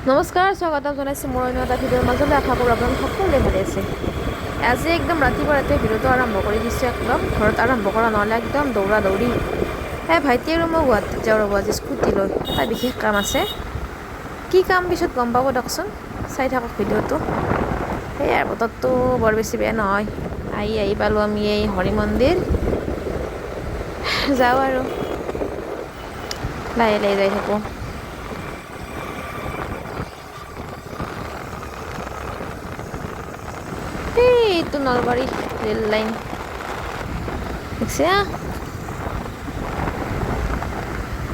নমস্কাৰ, স্বাগতম জনাইছোঁ মোৰ অন্য এটা ভিডিঅ'ৰ মাজলৈ। আশা কৰোঁ আপোনালোক সকলোৱে ভালে আছে। আজি একদম ৰাতিপুৱা ভিডিঅ'টো আৰম্ভ কৰি দিছোঁ। একদম ঘৰত আৰম্ভ কৰা নহ'লে একদম দৌৰা দৌৰি। ভাইটি আৰু মই গুৱাহাটীত যাওঁ ৰ'ব আজি স্কুটি লৈ। এটা বিশেষ কাম আছে। কি কাম পিছত গম পাব দিয়কচোন, চাই থাকক ভিডিঅ'টো। সেয়াই, বতৰটো বৰ বেছি বেয়া নহয়। আহি পালোঁ আমি এই হৰি মন্দিৰ। যাওঁ আৰু লাহে লাহে যাই থাকোঁ। এইটো নলবাৰী ৰেল লাইন দেখছে,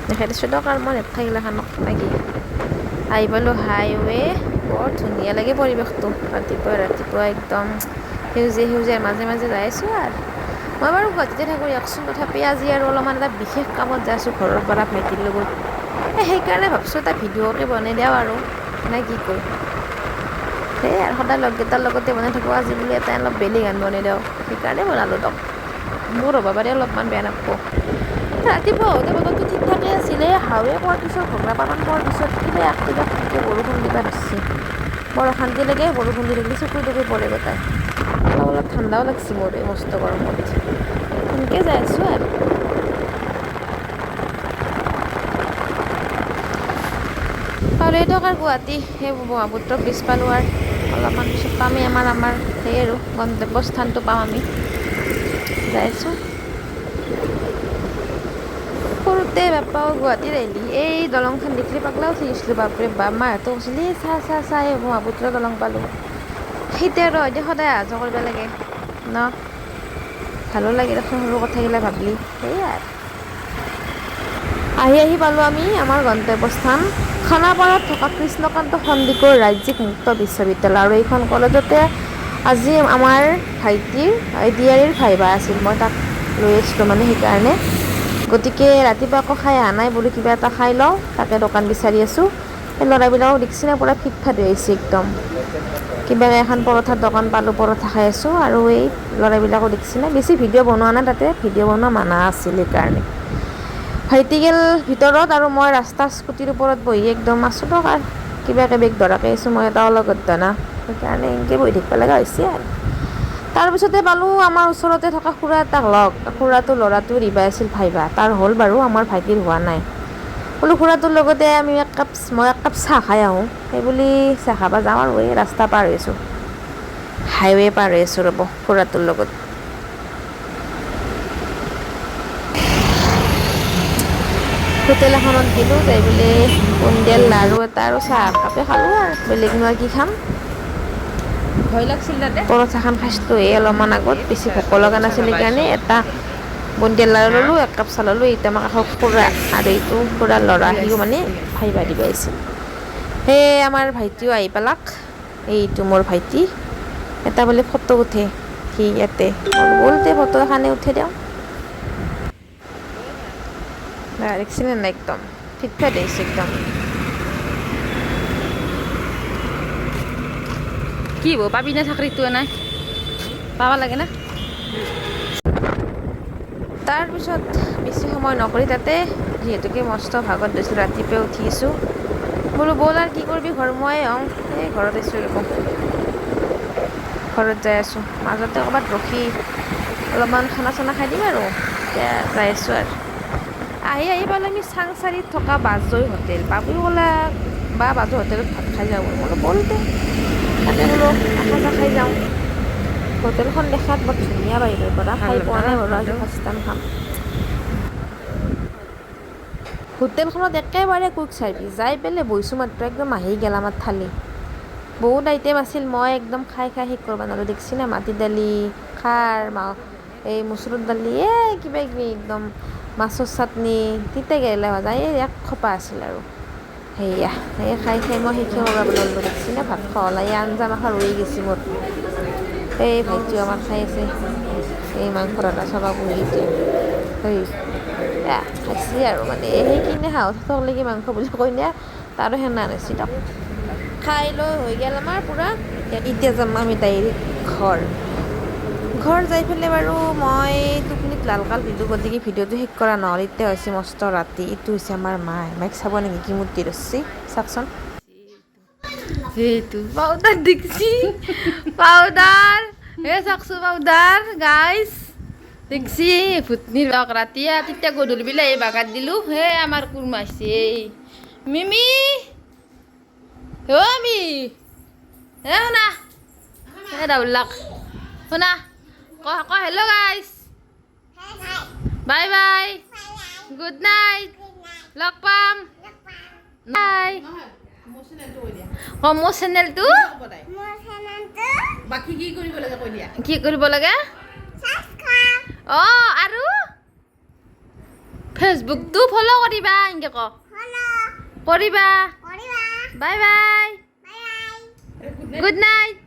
দেখাই দিছোঁ দিয়ক। আৰু মই নেটখাগিলাখানক লাগি আহি পালোঁ হাইৱে। বৰ ধুনীয়া লাগে পৰিৱেশটো। ৰাতিপুৱা একদম সেউজীয়াৰ মাজে মাজে যাই আছোঁ। আৰু মই বাৰু গুৱাহাটীতে থাকোঁ দিয়কচোন, তথাপি আজি আৰু অলপমান এটা বিশেষ কামত যাই আছোঁ ঘৰৰ পৰা ভাইটিৰ লগত। সেইকাৰণে ভাবছোঁ এটা ভিডিঅ'কে বনাই দিওঁ আৰু, নে কি কয়? সেয়াই আৰু, সদায় লগকেইটাৰ লগতে বনাই থাকোঁ। আজি বুলি এটা অলপ বেলেগ গান বনাই দিওঁ, সেইকাৰণে বনালোঁ দিয়ক। মোৰ হ'ব পাৰে অলপমান বেয়া নাপাব। ৰাতিপুৱা আহোঁতে বতৰটো ঠিক ঠাকে আছিলে। হাৱে কোৱাৰ পিছত ঘগ্ৰাপাৰমান পোৱাৰ পিছত কিবা একটিকে বৰষুণ দিবা ধৰিছে। বৰ অশান্তি লাগে বৰষুণ দি থাকিলে, চকুৰ তকুৰ পৰে গোটাই। অলপ ঠাণ্ডাও লাগছে মোৰ এই মস্ত গৰমত। সেনেকৈ যাই আছোঁ আৰু। পালোঁ দিয়ক আৰু গুৱাহাটী। সেই ব্ৰহ্মপুত্ৰ ব্ৰিজ পালোঁ আৰু অলপমান পিছত পামেই আমাৰ সেই আৰু গন্তব্যস্থানটো পাম আমি। যাই আছোঁ। সৰুতে বাপ্পাও গুৱাহাটীত আহিলি এই দলংখন দেখিলে পাগলা উঠি গৈছিলোঁ। বাপৰে বাপ, মাহঁতে কৈছিলে চা এই ব্ৰহ্মপুত্ৰ দলং পালোঁ। সেইটো আৰু এতিয়া সদায় অহা যোৱা কৰিব লাগে ন। ভালো লাগে দেখোন সৰু কথাগিলা ভাবলি। সেয়াই আৰু আহি পালোঁ আমি আমাৰ গন্তব্যস্থান খানাপাৰাত থকা কৃষ্ণকান্ত সন্দিকৈ ৰাজ্যিক মুক্ত বিশ্ববিদ্যালয়। আৰু এইখন কলেজতে আজি আমাৰ ভাইটিৰ ADRE ভাইভা আছিল। মই তাক লৈ আছিলোঁ মানে, সেইকাৰণে। গতিকে ৰাতিপুৱা আকৌ খাই অহা নাই, বোলো কিবা এটা খাই লওঁ, তাকে দোকান বিচাৰি আছোঁ। সেই ল'ৰাবিলাকক দেখিছেনে, পূৰা ফিটফাট হৈ আহিছে একদম। কিবা এখন পৰঠাৰ দোকান পালোঁ, পৰঠা খাই আছোঁ। আৰু এই ল'ৰাবিলাকো দেখিছেনে, বেছি ভিডিঅ' বনোৱা নাই, তাতে ভিডিঅ' বনোৱা মানা আছিল। সেইকাৰণে ভাইটি গেল ভিতৰত আৰু মই ৰাস্তাৰ স্কুটিৰ ওপৰত বহি একদম আছোঁ দিয়ক। আৰু কিবাকে বেগ ধৰাকৈ আছোঁ, মই এটা অলপ ঘটনা, সেইকাৰণে এনেকৈ বহি থাকিব লগা হৈছে। আৰু তাৰপিছতে পালোঁ আমাৰ ওচৰতে থকা খুৰা এটাক লগ। খুৰাটোৰ ল'ৰাটো দিবা আছিল ভাইভা, তাৰ হ'ল বাৰু, আমাৰ ভাইটিৰ হোৱা নাই। বোলো খুৰাটোৰ লগতে মই এক কাপ চাহ খাই আহোঁ। সেইবুলি চাহ খাব যাওঁ আৰু এই ৰাস্তা পাৰ হৈ আছোঁ, হাইৱে পাৰ হৈ আছোঁ ৰ'ব খুৰাটোৰ লগত। হোটেল এখনত গ'লোঁ, যাই বোলে বুন্দিয়াৰ লাৰু এটা আৰু চাহ একাপে খালোঁ। আৰু বেলেগনো আৰু কি খাম। ভয় লাগিছিল তাতে। পৰঠাখন খাইছিলোঁ অলপমান আগত, বেছি ভোক লগা নাছিল, সেইকাৰণে এটা বুন্দিয়াৰ লাৰু ল'লোঁ, এক কাপ চাহ ল'লোঁ। এইটো আমাৰ কাষৰ খুৰা, আৰু এইটো খুৰাৰ ল'ৰা, সিও মানে ভাইভা দিব আহিছিল। সেয়ে আমাৰ ভাইটিও আহি পালাক। এইটো মোৰ ভাইটি, এটা বোলে ফটো উঠে সি ইয়াতে। বলতে ফটো এখানে উঠে দিওঁ। দেখিছেনে নাই, একদম ফিটফাট আহিছে একদম। কি হ'ব, পাবি না চাকৰিটো? নাই পাব লাগে না। তাৰপিছত বেছি সময় নকৰি তাতে, যিহেতুকে মস্ত ভাগত দিছোঁ, ৰাতিপুৱাই উঠিছোঁ, বোলো ব'ল আৰু কি কৰিবি, ঘৰ মই এই ঘৰত আছোঁ ৰ'ব। ঘৰত যাই আছোঁ, মাজতে ক'ৰবাত ৰখি অলপমান খানা চানা খাই দিম আৰু এতিয়া যাই আছোঁ। আৰু আহি পালোঁ আমি চাংচাৰিত থকা বাজৈ হোটেল। বাবুই ক'লে বাজৈ হোটেলত ভাত খাই যাওঁ। বোলো ব'লতে, তাকে বোলো এসাঁজ খাই যাওঁ। হোটেলখন দেখাত বৰ ধুনীয়া, বাহিৰৰ পৰা খাই পোৱা নাই বাৰু, আজি ফাৰ্ষ্ট টাইম খাম। হোটেলখনত একেবাৰে কুইক চাৰ্ভিচ। যাই পেলাই বহিছোঁ মাত্ৰ, একদম আহি গেল আমাৰ থালি। বহুত আইটেম আছিল, মই একদম খাই শেষ কৰিব নোৱাৰিলোঁ। দেখিছেনে, মাটি দালি, খাৰ, এই মচুৰৰ দালি, কিবা কিবি একদম, মাছৰ চাটনি, তিতা কেৰেলা ভাজা, এক খোপা আছিল। আৰু সেয়া খাই মই শেষে কৰিব নোৱাৰিলোঁ। দেখিছেনে, ভাত খোৱালা, আঞ্জা মাখা ৰৈ গৈছে মোৰ। এই ভাইটিও আমাৰ খাই আছে, এই মাংস ৰান্ধা চাবা বহি খাইছে আৰু মানে সেইখিনি সাহস লাগি মাংস বুলি কৈ নিয়া, তাৰো সেনা নাছিল দিয়ক। খাই লৈ হৈ গ'ল আমাৰ পূৰা। এতিয়া যাম আমি ডাইৰেক্ট ঘৰ যাই পেলাই বাৰু মই টোপনিত লালকাল দিলোঁ, গতিকে ভিডিঅ'টো শেষ কৰা নহ'ল। এতিয়া হৈছে মস্ত ৰাতি। এইটো হৈছে আমাৰ মাইক চাব নেকি, কি মূৰ্তি ধৰিছে চাওকচোন। সেইটো পাউডাৰ দেখছি পাউডাৰ চাকচো পাউডাৰ গাইজ দেখছি ভূতনিৰ বাক ৰাতি তেতিয়া গধূলি বিলাহি বাগাত দিলোঁ হে আমাৰ কুৰমাইছে মিমি মি হে শুনা হে ৰাহুলাক শুনা ক hello' guys bye bye good night লগ পাম বাই মোৰ চেনেলটো বাকী কি কৰিব লাগে কৈ দিয়া কি কৰিব লাগে আৰু ফেচবুকটো ফ'ল' কৰিবা এনেকৈ কৰিবা বাই বাই গুড নাইট